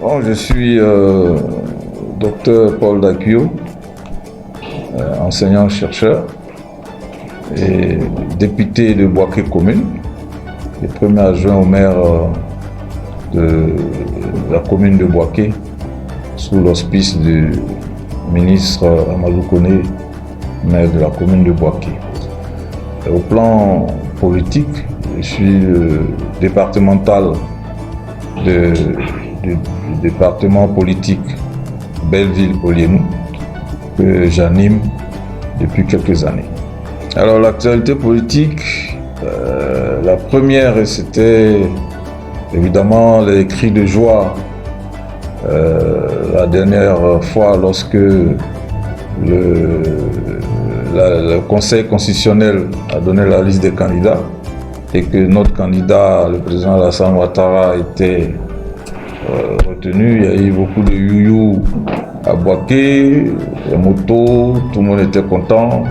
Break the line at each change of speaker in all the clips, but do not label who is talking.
Bon, je suis docteur Paul Dakuyo, enseignant-chercheur et député de Boaké Commune, et premier adjoint au maire de la commune de Boaké, sous l'auspice du ministre Amadou Koné, maire de la commune de Boaké. Au plan politique, je suis départemental du département politique Belleville-Olienou, que j'anime depuis quelques années. Alors l'actualité politique, la première, c'était évidemment les cris de joie la dernière fois lorsque le Conseil constitutionnel a donné la liste des candidats et que notre candidat, le président Alassane Ouattara, a été retenu. Il y a eu beaucoup de youyou à Boaké, les motos, tout le monde était content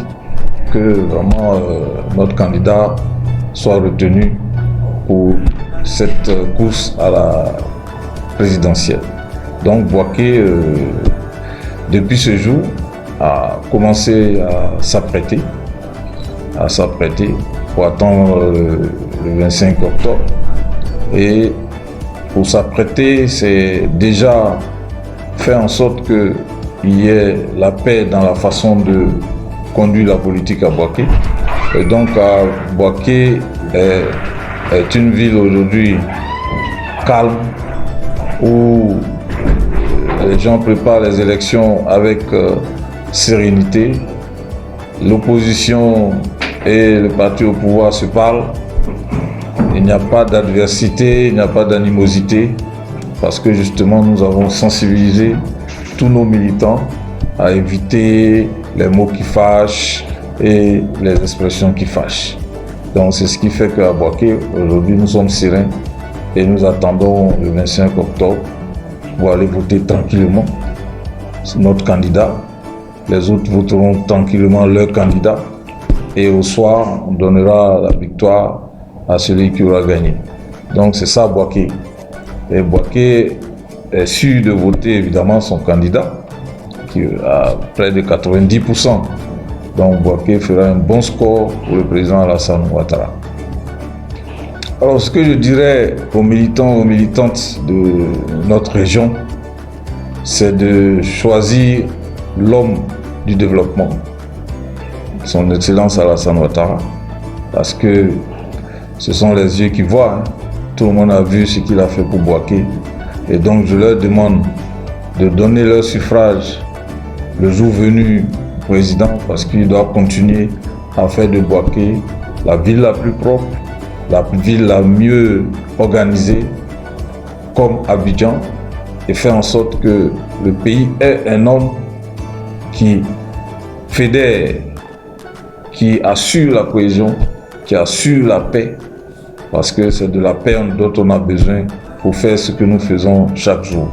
que vraiment notre candidat soit retenu pour cette course à la présidentielle. Donc Boaké, depuis ce jour, a commencé à s'apprêter pour attendre le 25 octobre. Et pour s'apprêter, c'est déjà faire en sorte qu'il y ait la paix dans la façon de conduire la politique à Boaké. Et donc Boaké est une ville aujourd'hui calme où les gens préparent les élections avec sérénité. L'opposition et le parti au pouvoir se parlent. Il n'y a pas d'adversité, il n'y a pas d'animosité, parce que justement nous avons sensibilisé tous nos militants à éviter les mots qui fâchent et les expressions qui fâchent. Donc c'est ce qui fait qu'à Boaké, aujourd'hui nous sommes sereins et nous attendons le 25 octobre pour aller voter tranquillement notre candidat. Les autres voteront tranquillement leur candidat et au soir on donnera la victoire à celui qui aura gagné. Donc c'est ça Boaké. Et Boaké est sûr de voter évidemment son candidat qui a près de 90%. Donc Boaké fera un bon score pour le président Alassane Ouattara. Alors ce que je dirais aux militants, aux militantes de notre région, c'est de choisir l'homme du développement, son Excellence Alassane Ouattara, parce que ce sont les yeux qui voient. Tout le monde a vu ce qu'il a fait pour Boaké. Et donc je leur demande de donner leur suffrage le jour venu au président, parce qu'il doit continuer à faire de Boaké la ville la plus propre, la ville la mieux organisée, comme Abidjan, et faire en sorte que le pays ait un homme qui fédère, qui assure la cohésion, qui assure la paix, parce que c'est de la paix dont on a besoin pour faire ce que nous faisons chaque jour.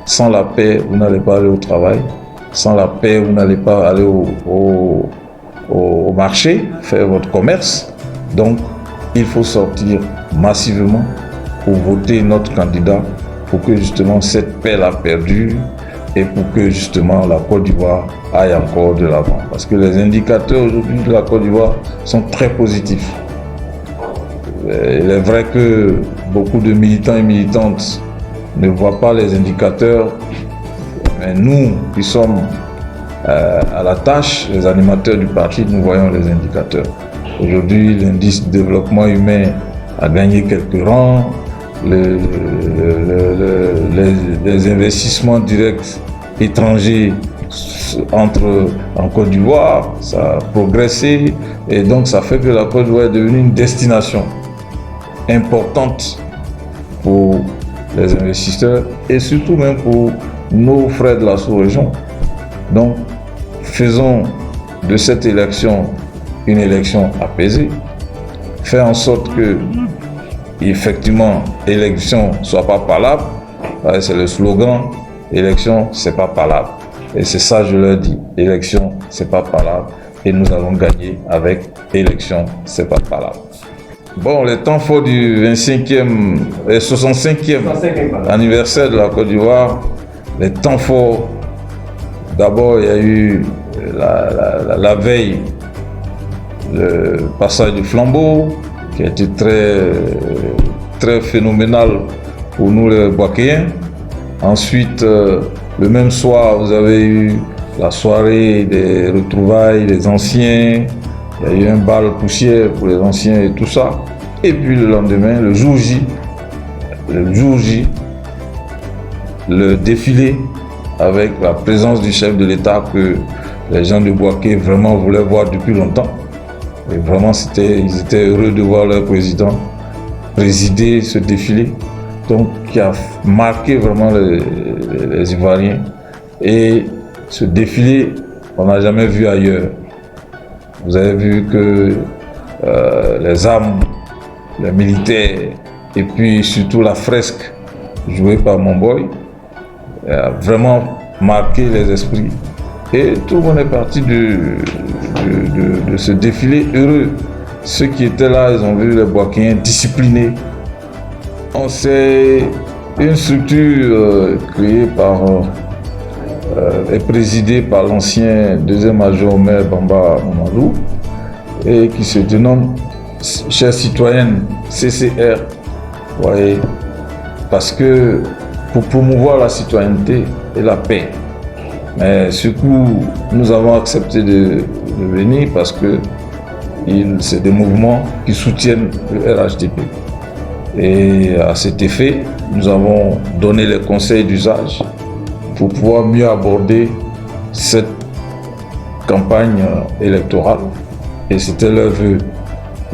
Sans la paix, vous n'allez pas aller au travail. Sans la paix, vous n'allez pas aller au marché, faire votre commerce. Donc, il faut sortir massivement pour voter notre candidat pour que justement cette paix-là perdure et pour que justement la Côte d'Ivoire aille encore de l'avant. Parce que les indicateurs aujourd'hui de la Côte d'Ivoire sont très positifs. Il est vrai que beaucoup de militants et militantes ne voient pas les indicateurs, mais nous qui sommes à la tâche, les animateurs du parti, nous voyons les indicateurs. Aujourd'hui, l'indice de développement humain a gagné quelques rangs, les investissements directs étrangers entrent en Côte d'Ivoire, ça a progressé, et donc ça fait que la Côte d'Ivoire est devenue une destination importante pour les investisseurs et surtout même pour nos frères de la sous-région. Donc, faisons de cette élection une élection apaisée, faire en sorte que, effectivement, l'élection ne soit pas palabre. C'est le slogan, élection, c'est pas palabre. Et c'est ça, je leur dis, élection, c'est pas palabre. Et nous allons gagner avec élection, c'est pas palabre. Bon, les temps forts du 25e et 65e anniversaire de la Côte d'Ivoire, les temps forts, d'abord il y a eu la veille, le passage du flambeau, qui a été très phénoménal pour nous les Boakéens. Ensuite, le même soir, vous avez eu la soirée des retrouvailles des anciens. Il y a eu un bal poussière pour les anciens et tout ça. Et puis le lendemain, le jour J, le défilé avec la présence du chef de l'État que les gens de Boaké vraiment voulaient voir depuis longtemps. Et vraiment, ils étaient heureux de voir leur président présider ce défilé. Donc, qui a marqué vraiment les Ivoiriens. Et ce défilé, on n'a jamais vu ailleurs. Vous avez vu que les armes, les militaires, et puis surtout la fresque jouée par Momboy, a vraiment marqué les esprits. Et tout le monde est parti de ce défilé heureux. Ceux qui étaient là, ils ont vu les Boakéens disciplinés. C'est une structure créée par et présidée par l'ancien deuxième major-maire Bamba Mamadou et qui se dénomme Chers Citoyennes CCR. Voyez, parce que pour promouvoir la citoyenneté et la paix. Mais ce coup, nous avons accepté de venir parce que c'est des mouvements qui soutiennent le RHDP. Et à cet effet, nous avons donné les conseils d'usage pour pouvoir mieux aborder cette campagne électorale. Et c'était leur vœu.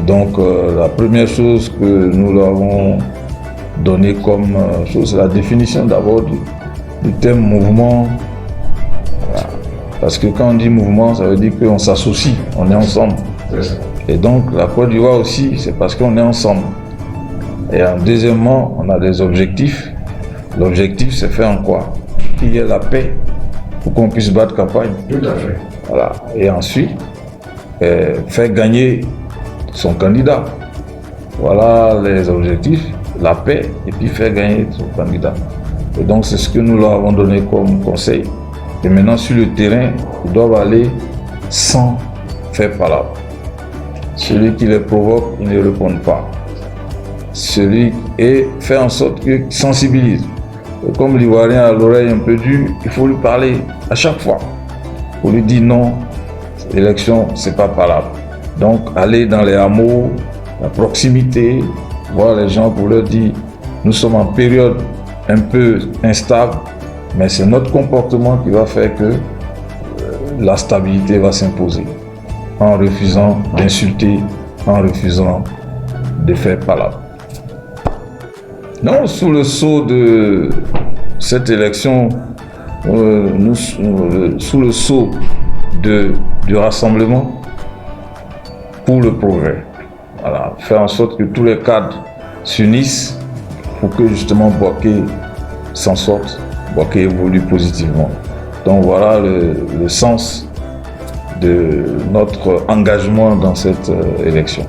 Donc la première chose que nous leur avons donné comme chose, c'est la définition d'abord du terme mouvement. Voilà. Parce que quand on dit mouvement, ça veut dire qu'on s'associe, on est ensemble. Et donc la Côte d'Ivoire aussi, c'est parce qu'on est ensemble. Et deuxièmement, on a des objectifs. L'objectif, c'est faire en quoi? Qu'il y ait la paix pour qu'on puisse battre campagne.
Tout à fait.
Voilà. Et ensuite, faire gagner son candidat. Voilà les objectifs, la paix et puis faire gagner son candidat. Et donc, c'est ce que nous leur avons donné comme conseil. Et maintenant, sur le terrain, ils doivent aller sans faire palabre. Celui qui les provoque, ils ne répondent pas. Et faire en sorte qu'il sensibilise. Et comme l'Ivoirien a l'oreille un peu dure, il faut lui parler à chaque fois. Pour lui dire non, l'élection, c'est pas palabre. Donc, aller dans les hameaux, la proximité, voir les gens pour leur dire, nous sommes en période un peu instable, mais c'est notre comportement qui va faire que la stabilité va s'imposer. En refusant d'insulter, en refusant de faire palabre. Non, sous le sceau de cette élection, sous le sceau du rassemblement pour le progrès. Voilà, faire en sorte que tous les cadres s'unissent pour que justement Boaké s'en sorte, Boaké évolue positivement. Donc voilà le sens de notre engagement dans cette élection.